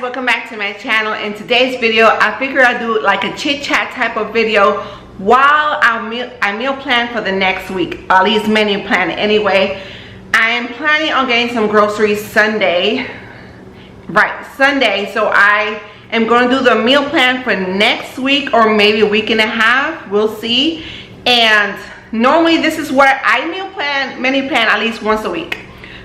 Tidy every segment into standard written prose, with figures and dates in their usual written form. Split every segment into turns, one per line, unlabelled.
welcome back to my channel. In today's video I figured I'd do like a chit chat type of video while I meal plan for the next week, or at least menu plan anyway. I am planning on getting some groceries Sunday, so I am going to do the meal plan for next week or maybe a week and a half, we'll see. And normally this is where I menu plan at least once a week,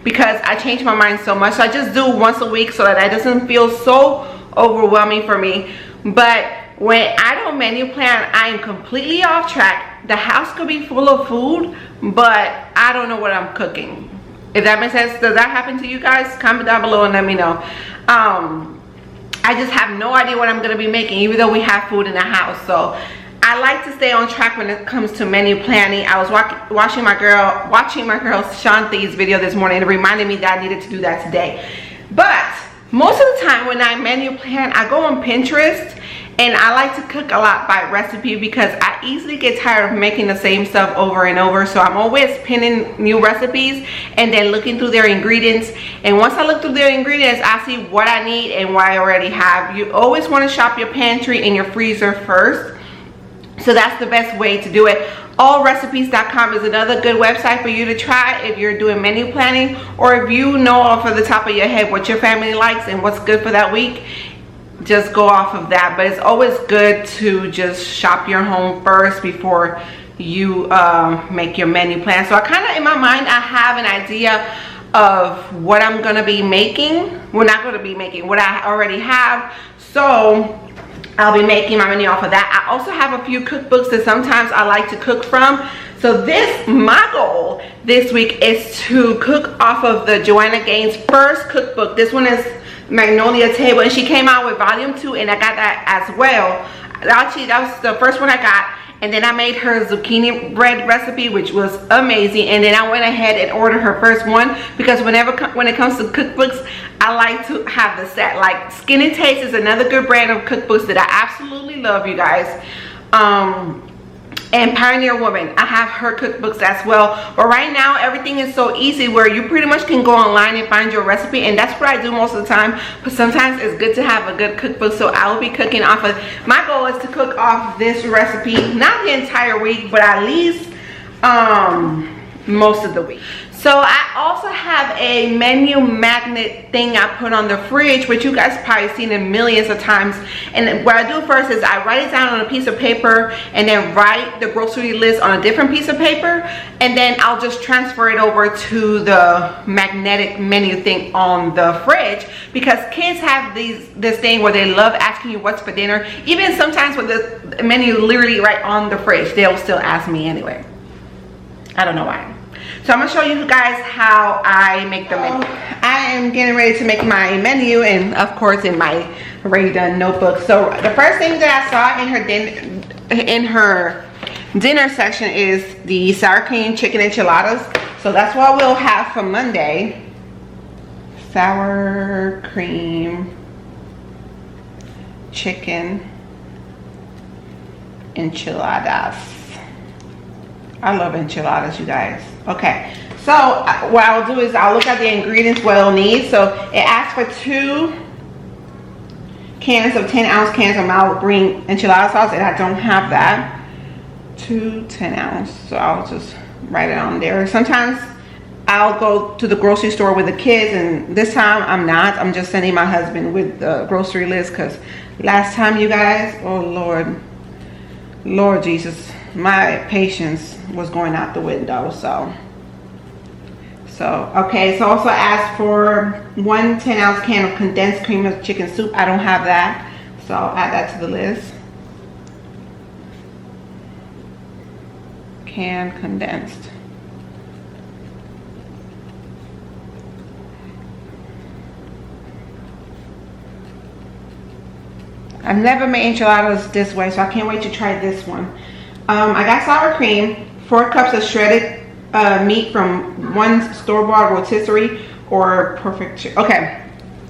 because I change my mind so much. So I just do once a week so that it doesn't feel so overwhelming for me. But when I don't menu plan, I am completely off track. The house could be full of food, but I don't know what I'm cooking. If that makes sense. Does that happen to you guys? Comment down below and let me know. I just have no idea what I'm going to be making, even though we have food in the house. So I like to stay on track when it comes to menu planning. I was watching my girl Shanti's video this morning, and it reminded me that I needed to do that today. But most of the time when I menu plan, I go on Pinterest, and I like to cook a lot by recipe because I easily get tired of making the same stuff over and over. So I'm always pinning new recipes and then looking through their ingredients. And once I look through their ingredients, I see what I need and what I already have. You always want to shop your pantry and your freezer first. So that's the best way to do it. Allrecipes.com is another good website for you to try if you're doing menu planning, or if you know off of the top of your head what your family likes and what's good for that week. Just go off of that. But it's always good to just shop your home first before you make your menu plan. So I kind of, in my mind, I have an idea of what I'm going to be making. Well, not going to be making, what I already have. So I'll be making my menu off of that. I also have a few cookbooks that sometimes I like to cook from. So my goal this week is to cook off of the Joanna Gaines' first cookbook. This one is Magnolia Table, and she came out with volume 2, and I got that as well. Actually, that was the first one I got. And then I made her zucchini bread recipe, which was amazing. And then I went ahead and ordered her first one, because when it comes to cookbooks, I like to have the set. Like Skin and Taste is another good brand of cookbooks that I absolutely love, you guys. And Pioneer Woman, I have her cookbooks as well. But right now everything is so easy where you pretty much can go online and find your recipe, and that's what I do most of the time. But sometimes it's good to have a good cookbook. So I will be cooking off of, my goal is to cook off this recipe, not the entire week, but at least most of the week. So I also have a menu magnet thing I put on the fridge, which you guys probably seen it millions of times. And what I do first is I write it down on a piece of paper, and then write the grocery list on a different piece of paper, and then I'll just transfer it over to the magnetic menu thing on the fridge, because kids have this thing where they love asking you what's for dinner. Even sometimes with the menu literally right on the fridge, they'll still ask me anyway. I don't know why. So I'm going to show you guys how I make the menu. I am getting ready to make my menu, and of course in my already done notebook. So the first thing that I saw in her dinner section is the sour cream chicken enchiladas. So that's what we'll have for Monday. Sour cream chicken enchiladas. I love enchiladas, you guys. Okay, so what I'll do is I'll look at the ingredients, what it'll need. So it asks for 2 cans of 10-ounce cans of mild green enchilada sauce, and I don't have that. 2 10-ounce. So I'll just write it on there. Sometimes I'll go to the grocery store with the kids, and this time I'm not. I'm just sending my husband with the grocery list, because last time, you guys, oh Lord Jesus, my patience was going out the window. So okay, so also ask for 1 10-ounce can of condensed cream of chicken soup. I don't have that, so I'll add that to the list. Can condensed. I've never made enchiladas this way, so I can't wait to try this one. I got sour cream, 4 cups of shredded meat from 1 store-bought rotisserie or perfect chicken. Okay,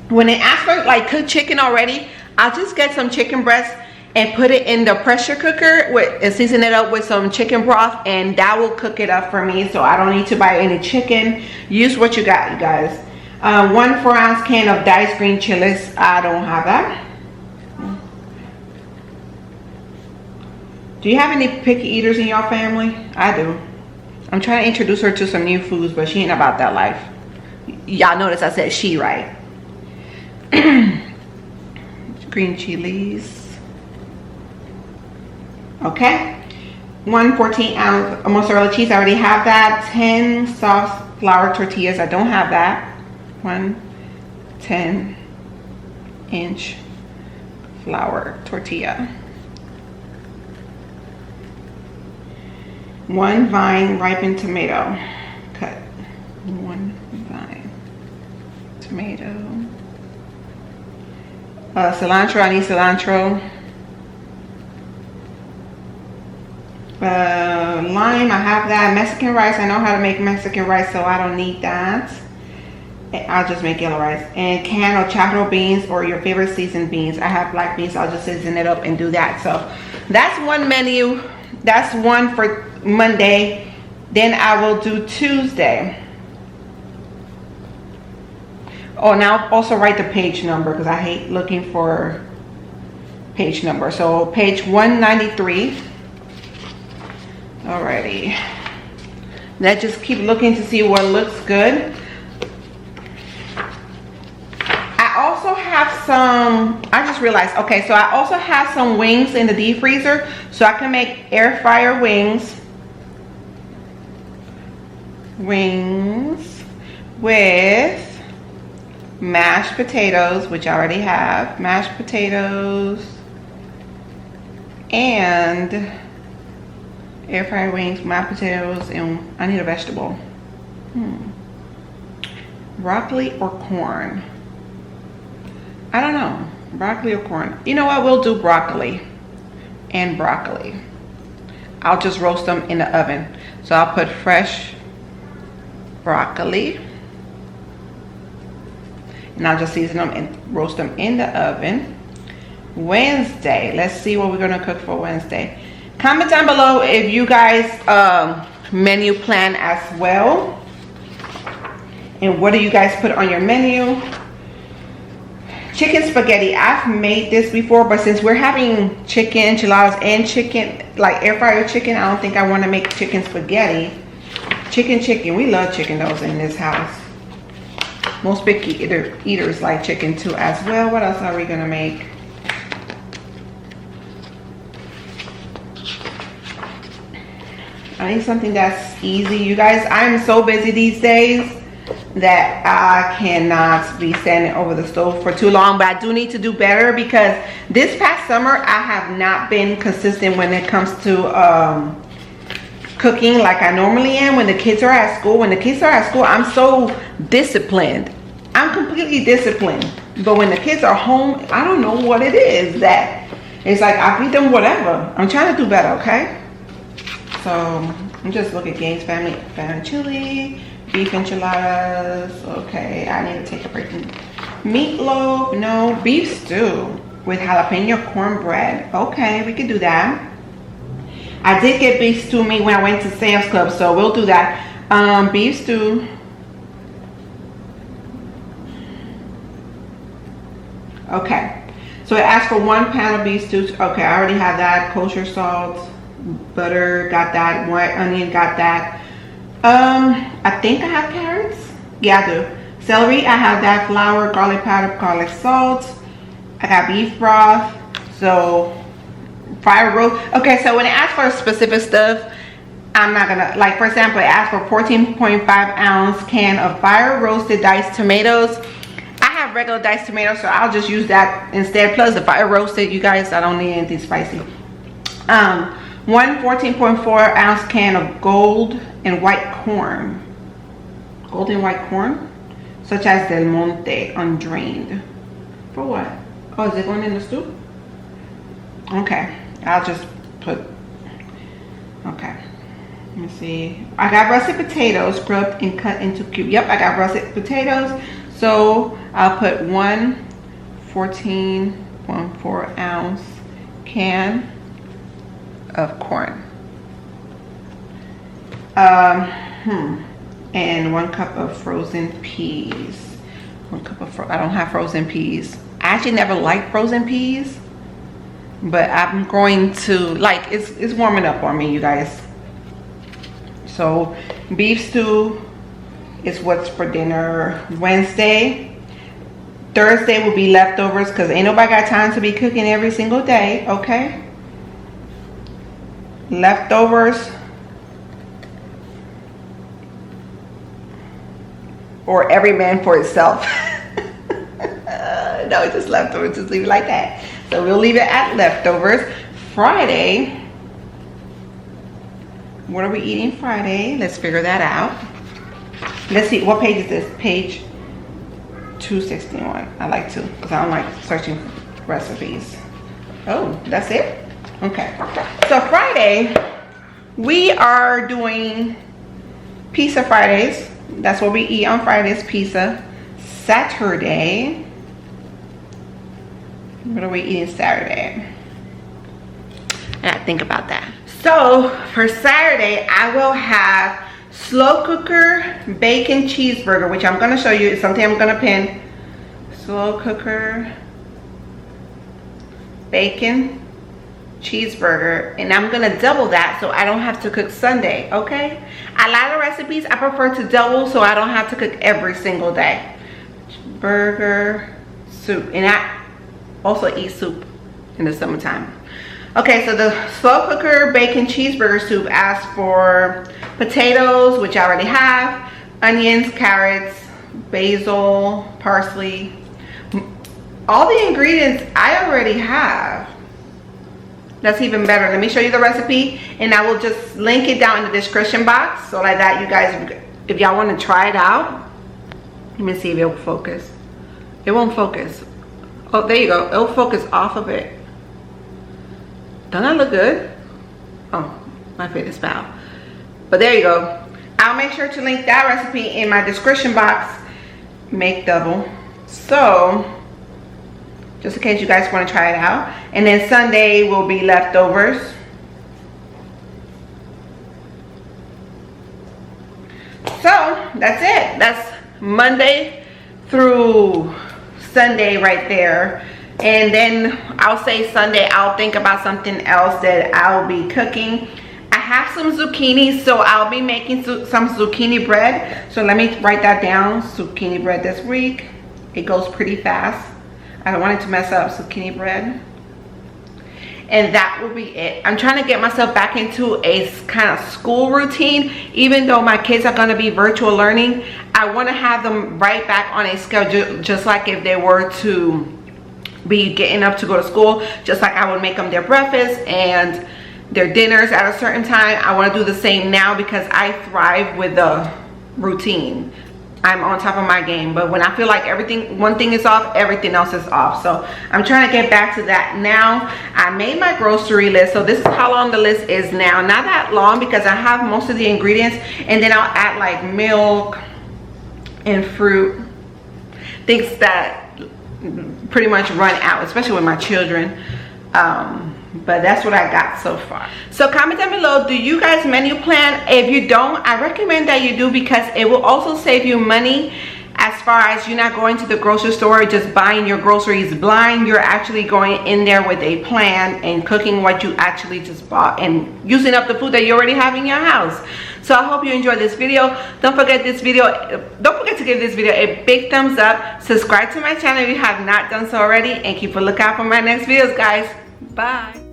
when it asks for like cooked chicken already, I'll just get some chicken breast and put it in the pressure cooker and season it up with some chicken broth, and that will cook it up for me. So I don't need to buy any chicken. Use what you got, you guys. 1 4-ounce can of diced green chilies. I don't have that. Do you have any picky eaters in your family? I do. I'm trying to introduce her to some new foods, but she ain't about that life. Y'all notice I said she, right? Green chilies. Okay. 1 14-ounce mozzarella cheese. I already have that. 10 soft flour tortillas. I don't have that. 1 10-inch flour tortilla. 1 vine ripened tomato. Cut. 1 vine tomato. Cilantro. I need cilantro. Lime. I have that. Mexican rice. I know how to make Mexican rice, so I don't need that. I'll just make yellow rice. And can of chocolate beans or your favorite seasoned beans. I have black beans, so I'll just season it up and do that. So that's one menu. That's one for Monday. Then I will do Tuesday. Oh, now also write the page number because I hate looking for page number. So page 193. Alrighty. Let's just keep looking to see what looks good. I also have some, I just realized, okay, so I also have some wings in the deep freezer, so I can make air fryer wings with mashed potatoes, which I already have, mashed potatoes, and air fryer wings, mashed potatoes, and I need a vegetable. Broccoli or corn? I don't know. Broccoli or corn? You know what? We'll do broccoli and broccoli. I'll just roast them in the oven. So I'll put fresh broccoli. And I'll just season them and roast them in the oven. Wednesday. Let's see what we're going to cook for Wednesday. Comment down below if you guys menu plan as well. And what do you guys put on your menu? Chicken spaghetti. I've made this before, but since we're having chicken enchiladas and chicken, like air fryer chicken, I don't think I want to make chicken spaghetti. Chicken. We love chicken though in this house. Most picky eaters like chicken too as well. What else are we gonna make? I need something that's easy. You guys, I'm so busy these days that I cannot be standing over the stove for too long, but I do need to do better because this past summer I have not been consistent when it comes to cooking like I normally am when the kids are at school. When the kids are at school, I'm so disciplined. I'm completely disciplined. But when the kids are home, I don't know what it is that it's like I feed them whatever. I'm trying to do better, okay? So I'm just looking at Gaines family chili, beef enchiladas. Okay, I need to take a break. Meatloaf, no. Beef stew with jalapeno cornbread. Okay, we can do that. I did get beef stew meat when I went to Sam's Club, so we'll do that. Beef stew. Okay, so it asked for 1 pound of beef stew. Okay, I already have that. Kosher salt, butter, got that. White onion, got that. I think I have carrots. Yeah, I do. Celery, I have that. Flour, garlic powder, garlic salt. I got beef broth. So fire roast. Okay, so when it asks for specific stuff, I'm not gonna, like for example, it asks for 14.5 ounce can of fire roasted diced tomatoes. I have regular diced tomatoes, so I'll just use that instead. Plus the fire roasted, you guys, I don't need anything spicy. 1 14.4 ounce can of gold and white corn. Gold and white corn, such as Del Monte, undrained. For what? Oh, is it going in the stew? Okay, I'll just put, okay. Let me see. I got russet potatoes scrubbed and cut into cubes. Yep, I got russet potatoes. So I'll put 1 14.4 ounce can of corn. And 1 cup of frozen peas. 1 cup of I don't have frozen peas. I actually never liked frozen peas, but I'm going to, like, it's warming up on me, you guys. So beef stew is what's for dinner Wednesday. Thursday will be leftovers because ain't nobody got time to be cooking every single day, okay? Leftovers. Or every man for itself. No, it's just leftovers, just leave it like that. So we'll leave it at leftovers. Friday, what are we eating Friday? Let's figure that out. Let's see, what page is this? Page 261. I like to, because I don't like searching recipes. Oh, that's it? Okay. So Friday, we are doing pizza Fridays. That's what we eat on Fridays, pizza. Saturday, what are we eating Saturday? I gotta think about that. So for Saturday, I will have slow cooker bacon cheeseburger, which I'm gonna show you. It's something I'm gonna pin. Slow cooker bacon cheeseburger, and I'm gonna double that so I don't have to cook Sunday, okay? A lot of recipes I prefer to double so I don't have to cook every single day. Burger soup, and I also eat soup in the summertime. Okay, so the slow cooker bacon cheeseburger soup asks for potatoes, which I already have, onions, carrots, basil, parsley. All the ingredients I already have. That's even better. Let me show you the recipe, and I will just link it down in the description box so like that you guys, if y'all want to try it out. Let me see if it will focus. It won't focus. Oh, there you go. It'll focus off of it. Don't that look good? Oh, my face is foul. But there you go. I'll make sure to link that recipe in my description box. Make double. So, just in case you guys want to try it out. And then Sunday will be leftovers. So, that's it. That's Monday through Sunday right there. And then I'll say Sunday I'll think about something else that I'll be cooking. I have some zucchini, so I'll be making some zucchini bread. So let me write that down. Zucchini bread this week. It goes pretty fast. I don't want it to mess up. Zucchini bread. And that will be it. I'm trying to get myself back into a kind of school routine. Even though my kids are going to be virtual learning, I want to have them right back on a schedule, just like if they were to be getting up to go to school. Just like I would make them their breakfast and their dinners at a certain time. I want to do the same now because I thrive with the routine. I'm on top of my game, but when I feel like one thing is off, everything else is off. So I'm trying to get back to that now. I made my grocery list, so this is how long the list is now. Not that long because I have most of the ingredients, and then I'll add like milk and fruit, things that pretty much run out, especially with my children. But that's what I got so far. So comment down below, do you guys menu plan? If you don't, I recommend that you do because it will also save you money as far as you're not going to the grocery store just buying your groceries blind. You're actually going in there with a plan and cooking what you actually just bought and using up the food that you already have in your house. So I hope you enjoyed this video. Don't forget to give this video a big thumbs up. Subscribe to my channel if you have not done so already, and keep a lookout for my next videos, guys. Bye.